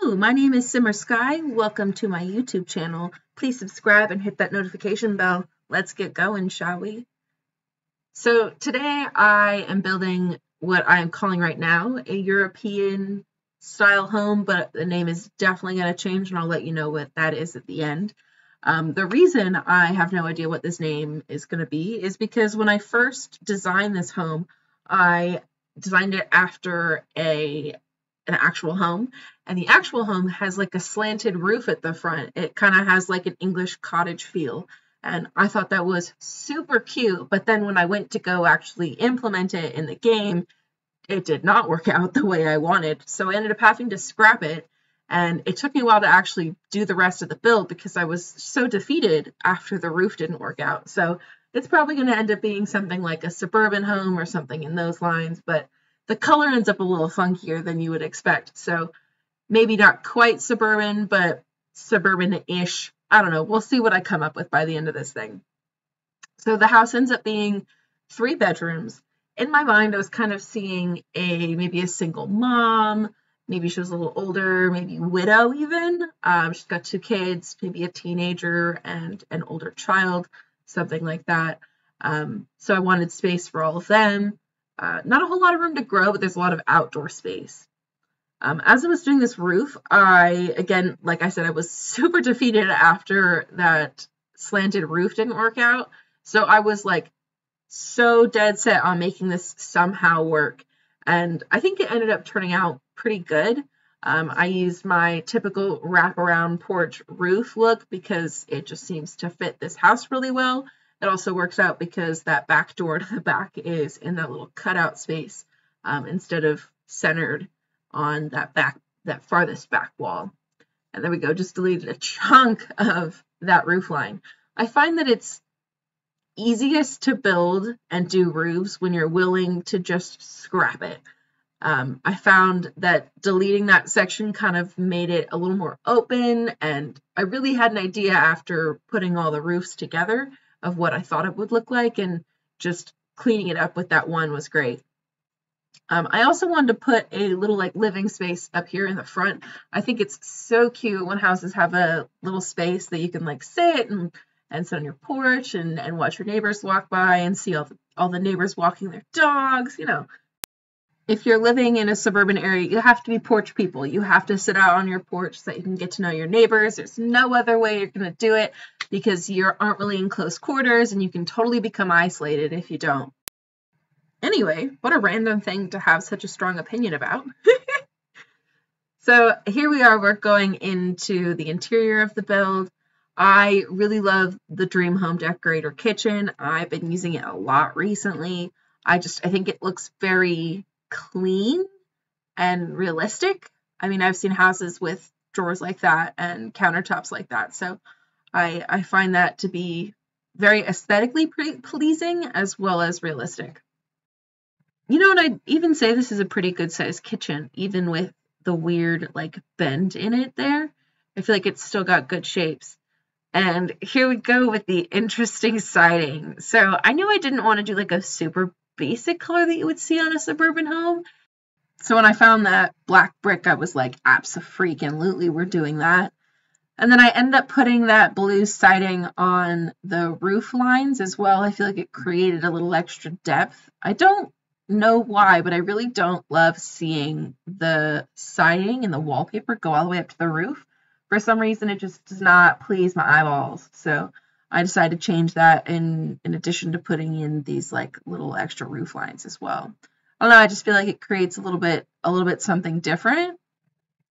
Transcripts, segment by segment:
Hello, my name is Simmer Sky. Welcome to my YouTube channel. Please subscribe and hit that notification bell. Let's get going, shall we? So today I am building what I am calling right now a European style home, but the name is definitely going to change and I'll let you know what that is at the end. The reason I have no idea what this name is going to be is because when I first designed this home, I designed it after an actual home, and the actual home has like a slanted roof at the front. It kind of has like an English cottage feel, and I thought that was super cute. But then when I went to go actually implement it in the game, it did not work out the way I wanted, so I ended up having to scrap it. And it took me a while to actually do the rest of the build because I was so defeated after the roof didn't work out. So it's probably going to end up being something like a suburban home or something in those lines, but the color ends up a little funkier than you would expect. So maybe not quite suburban, but suburban-ish. I don't know. We'll see what I come up with by the end of this thing. So the house ends up being 3 bedrooms. In my mind, I was kind of seeing maybe a single mom. Maybe she was a little older, maybe widow even. She's got 2 kids, maybe a teenager and an older child, something like that. So I wanted space for all of them. Not a whole lot of room to grow, but there's a lot of outdoor space. As I was doing this roof, again, like I said, I was super defeated after that slanted roof didn't work out. So I was like so dead set on making this somehow work. And I think it ended up turning out pretty good. I used my typical wraparound porch roof look because it just seems to fit this house really well. It also works out because that back door to the back is in that little cutout space instead of centered on that farthest back wall. And there we go, just deleted a chunk of that roof line. I find that it's easiest to build and do roofs when you're willing to just scrap it. I found that deleting that section kind of made it a little more open, and I really had an idea after putting all the roofs together of what I thought it would look like, and just cleaning it up with that one was great. I also wanted to put a little like living space up here in the front. I think it's so cute when houses have a little space that you can like sit and sit on your porch and watch your neighbors walk by and see all the neighbors walking their dogs. You know, if you're living in a suburban area, you have to be porch people. You have to sit out on your porch so that you can get to know your neighbors. There's no other way you're going to do it because you aren't really in close quarters, and you can totally become isolated if you don't. Anyway, what a random thing to have such a strong opinion about. So here we are, we're going into the interior of the build. I really love the Dream Home Decorator kitchen. I've been using it a lot recently. I think it looks very clean and realistic. I mean, I've seen houses with drawers like that and countertops like that. So I find that to be very aesthetically pleasing as well as realistic. You know, and I'd even say this is a pretty good sized kitchen, even with the weird like bend in it there. I feel like it's still got good shapes. And here we go with the interesting siding. So I knew I didn't want to do like a super basic color that you would see on a suburban home. So when I found that black brick, I was like, abso-freaking-lutely, we're doing that. And then I ended up putting that blue siding on the roof lines as well. I feel like it created a little extra depth. I don't know why, but I really don't love seeing the siding and the wallpaper go all the way up to the roof. For some reason, it just does not please my eyeballs. So I decided to change that in addition to putting in these like little extra roof lines as well. I don't know, I just feel like it creates a little bit something different.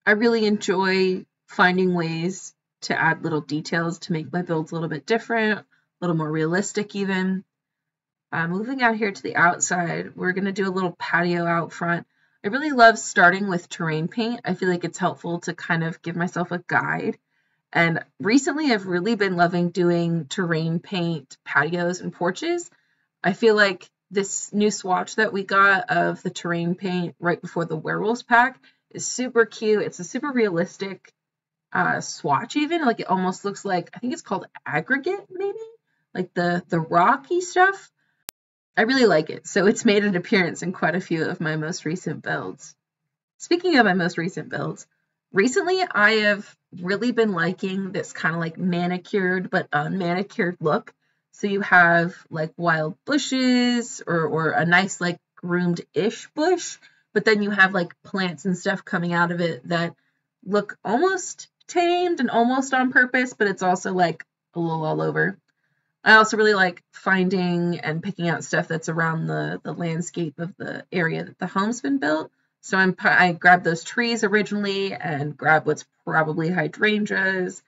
I really enjoy finding ways to add little details to make my builds a little bit different, a little more realistic even. Moving out here to the outside, we're going to do a little patio out front. I really love starting with terrain paint. I feel like it's helpful to kind of give myself a guide. And recently, I've really been loving doing terrain paint patios and porches. I feel like this new swatch that we got of the terrain paint right before the werewolves pack is super cute. It's a super realistic swatch even. Like it almost looks like, I think it's called aggregate maybe? Like the rocky stuff. I really like it, so it's made an appearance in quite a few of my most recent builds. Speaking of my most recent builds, Recently, I have really been liking this kind of like manicured but unmanicured look. So you have like wild bushes or a nice like groomed-ish bush, but then you have like plants and stuff coming out of it that look almost tamed and almost on purpose, but it's also like a little all over. I also really like finding and picking out stuff that's around the landscape of the area that the home's been built. So I grabbed those trees originally and grabbed what's probably hydrangeas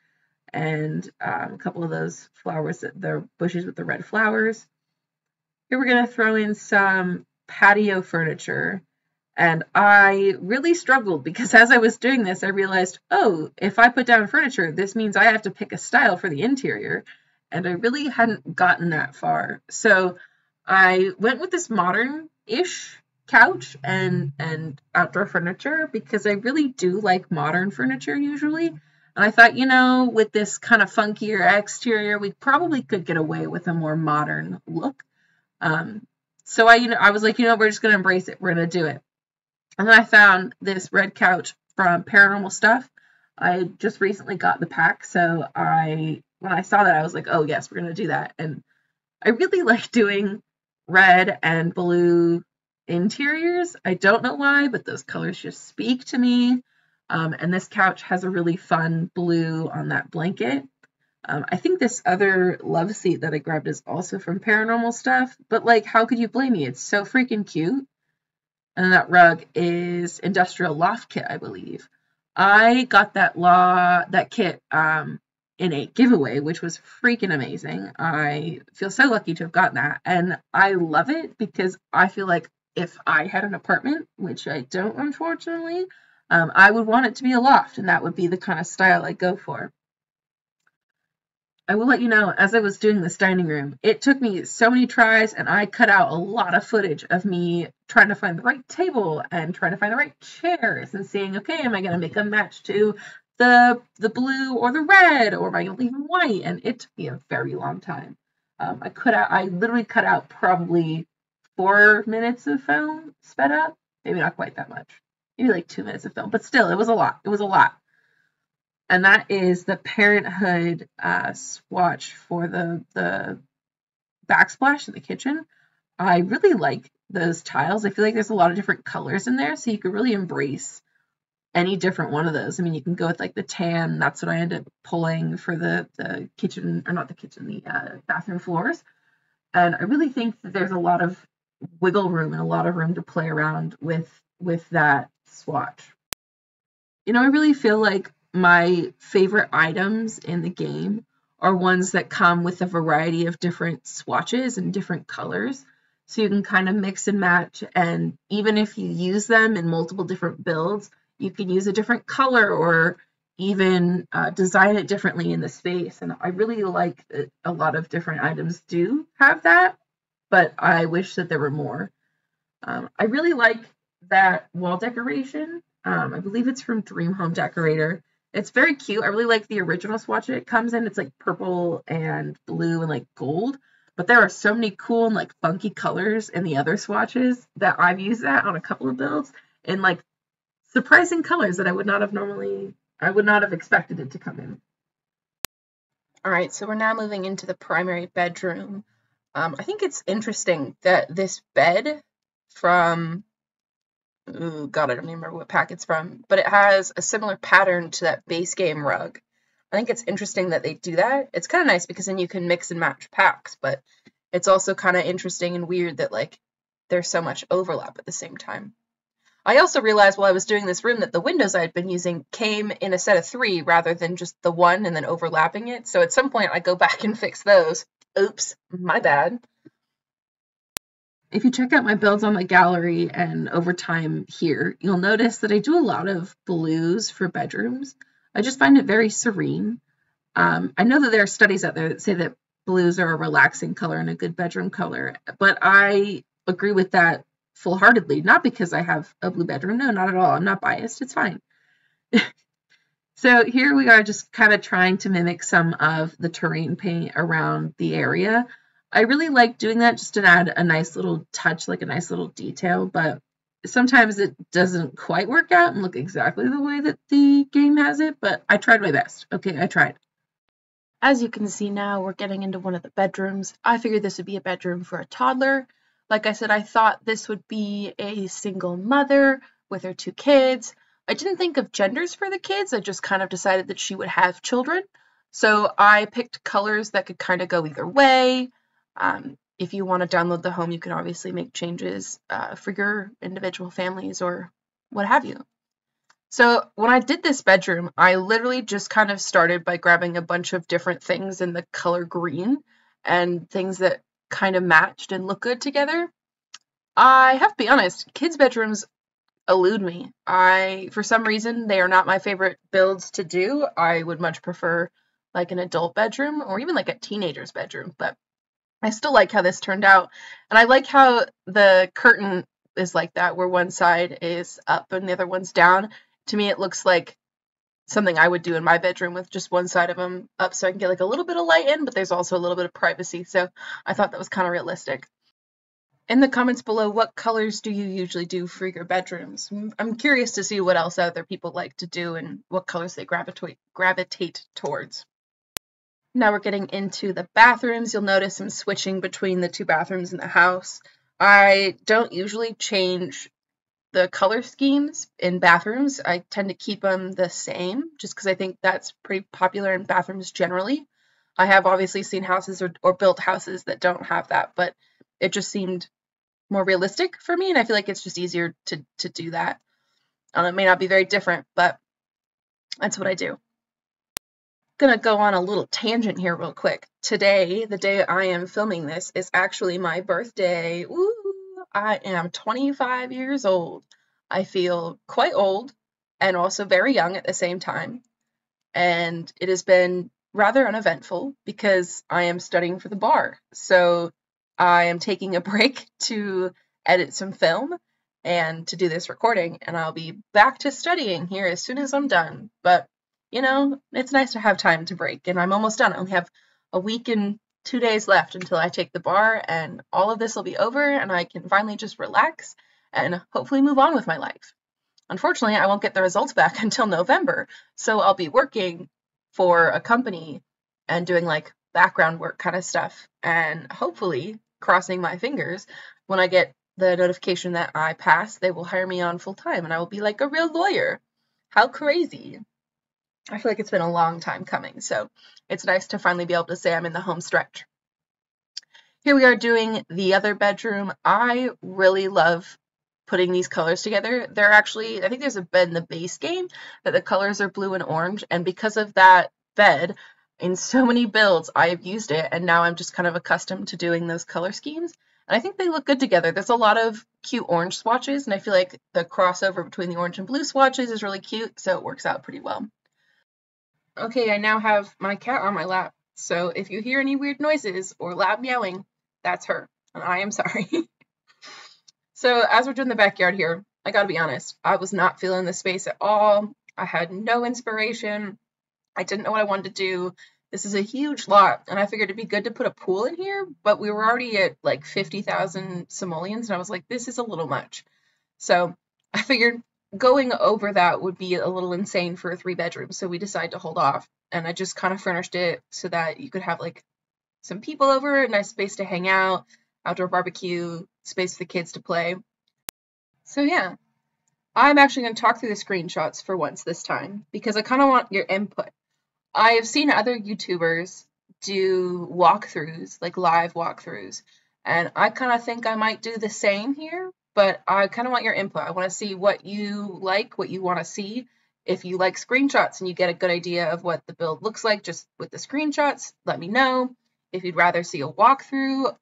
and a couple of those flowers, the bushes with the red flowers. Here we're going to throw in some patio furniture. And I really struggled because as I was doing this, I realized, oh, if I put down furniture, this means I have to pick a style for the interior. And I really hadn't gotten that far. So I went with this modern-ish couch and outdoor furniture because I really do like modern furniture usually. And I thought, with this kind of funkier exterior, we probably could get away with a more modern look. So I was like, we're just going to embrace it. We're going to do it. And then I found this red couch from Paranormal Stuff. I just recently got the pack, so when I saw that, I was like, oh yes, we're going to do that. And I really like doing red and blue interiors. I don't know why, but those colors just speak to me. And this couch has a really fun blue on that blanket. I think this other love seat that I grabbed is also from Paranormal Stuff, but like, how could you blame me? It's so freaking cute. And then that rug is Industrial Loft Kit, I believe. I got that kit in a giveaway, which was freaking amazing. I feel so lucky to have gotten that. And I love it because I feel like if I had an apartment, which I don't, unfortunately, I would want it to be a loft, and that would be the kind of style I go for. I will let you know, as I was doing this dining room, it took me so many tries and I cut out a lot of footage of me trying to find the right table and trying to find the right chairs and seeing, okay, am I going to make them match to the blue or the red, or am I going to leave them white? And it took me a very long time. I literally cut out probably 4 minutes of film sped up. Maybe not quite that much. Maybe like 2 minutes of film, but still, it was a lot. It was a lot. And that is the Parenthood swatch for the backsplash in the kitchen. I really like those tiles. I feel like there's a lot of different colors in there, so you could really embrace any different one of those. I mean, you can go with like the tan. That's what I ended up pulling for the kitchen, or not the kitchen, the bathroom floors. And I really think that there's a lot of wiggle room and a lot of room to play around with that swatch. I really feel like my favorite items in the game are ones that come with a variety of different swatches and different colors. So you can kind of mix and match, and even if you use them in multiple different builds, you can use a different color or even design it differently in the space. And I really like that a lot of different items do have that, but I wish that there were more. I really like that wall decoration. I believe it's from Dream Home Decorator. It's very cute. I really like the original swatch it comes in. It's like purple and blue and like gold. But there are so many cool and like funky colors in the other swatches that I've used that on a couple of builds in like surprising colors that I would not have expected it to come in. All right, so we're now moving into the primary bedroom. I think it's interesting that this bed from, oh God, I don't even remember what pack it's from, but it has a similar pattern to that base game rug. I think it's interesting that they do that. It's kind of nice because then you can mix and match packs, but it's also kind of interesting and weird that like there's so much overlap at the same time. I also realized while I was doing this room that the windows I had been using came in a set of 3 rather than just the one and then overlapping it. So at some point I go back and fix those. Oops, my bad. If you check out my builds on the gallery and over time here, you'll notice that I do a lot of blues for bedrooms. I just find it very serene. I know that there are studies out there that say that blues are a relaxing color and a good bedroom color, but I agree with that full-heartedly, not because I have a blue bedroom. No, not at all. I'm not biased. It's fine. So here we are just kind of trying to mimic some of the terrain paint around the area. I really like doing that just to add a nice little touch, like a nice little detail, but sometimes it doesn't quite work out and look exactly the way that the game has it, but I tried my best. Okay, I tried. As you can see now, we're getting into one of the bedrooms. I figured this would be a bedroom for a toddler. Like I said, I thought this would be a single mother with her 2 kids. I didn't think of genders for the kids. I just kind of decided that she would have children. So I picked colors that could kind of go either way. If you want to download the home, you can obviously make changes for your individual families or what have you. So when I did this bedroom, I literally just kind of started by grabbing a bunch of different things in the color green and things that kind of matched and look good together. I have to be honest, kids' bedrooms elude me. For some reason, they are not my favorite builds to do. I would much prefer like an adult bedroom or even like a teenager's bedroom, but I still like how this turned out. And I like how the curtain is like that, where one side is up and the other one's down. To me, it looks like something I would do in my bedroom with just one side of them up so I can get like a little bit of light in, but there's also a little bit of privacy. So I thought that was kind of realistic. In the comments below, what colors do you usually do for your bedrooms? I'm curious to see what else other people like to do and what colors they gravitate towards. Now we're getting into the bathrooms. You'll notice I'm switching between the 2 bathrooms in the house. I don't usually change the color schemes in bathrooms. I tend to keep them the same just because I think that's pretty popular in bathrooms generally. I have obviously seen houses or built houses that don't have that, but it just seemed more realistic for me, and I feel like it's just easier to do that. It may not be very different, but that's what I do. Gonna go on a little tangent here real quick. Today, the day I am filming this, is actually my birthday. Woo! I am 25 years old. I feel quite old and also very young at the same time. And it has been rather uneventful because I am studying for the bar. So I am taking a break to edit some film and to do this recording, and I'll be back to studying here as soon as I'm done. But you know, it's nice to have time to break, and I'm almost done. I only have a week and 2 days left until I take the bar, and all of this will be over, and I can finally just relax and hopefully move on with my life. Unfortunately, I won't get the results back until November, so I'll be working for a company and doing like background work kind of stuff, and hopefully, crossing my fingers, when I get the notification that I passed, they will hire me on full time and I will be like a real lawyer. How crazy! I feel like it's been a long time coming, so it's nice to finally be able to say I'm in the home stretch. Here we are doing the other bedroom. I really love putting these colors together. They're actually, I think there's a bed in the base game that the colors are blue and orange, and because of that bed, in so many builds, I've used it, and now I'm just kind of accustomed to doing those color schemes. And I think they look good together. There's a lot of cute orange swatches, and I feel like the crossover between the orange and blue swatches is really cute, so it works out pretty well. Okay, I now have my cat on my lap, so if you hear any weird noises or loud meowing, that's her, and I am sorry. So as we're doing the backyard here, I gotta be honest, I was not feeling the space at all. I had no inspiration. I didn't know what I wanted to do. This is a huge lot, and I figured it'd be good to put a pool in here, but we were already at like 50,000 simoleons, and I was like, this is a little much. So I figured going over that would be a little insane for a 3-bedroom, so we decided to hold off, and I just kind of furnished it so that you could have like some people over, a nice space to hang out, outdoor barbecue, space for the kids to play. So yeah, I'm actually going to talk through the screenshots for once this time because I kind of want your input. I have seen other YouTubers do walkthroughs, like live walkthroughs, and I kind of think I might do the same here, but I kind of want your input. I want to see what you like, what you want to see. If you like screenshots and you get a good idea of what the build looks like just with the screenshots, let me know. If you'd rather see a walkthrough,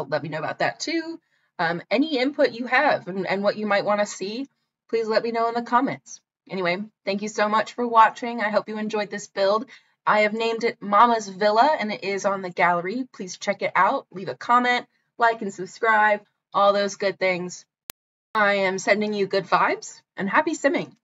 let me know about that too. Any input you have and what you might want to see, please let me know in the comments. Anyway, thank you so much for watching. I hope you enjoyed this build. I have named it Momma's Villa, and it is on the gallery. Please check it out. Leave a comment, like and subscribe, all those good things. I am sending you good vibes, and happy simming.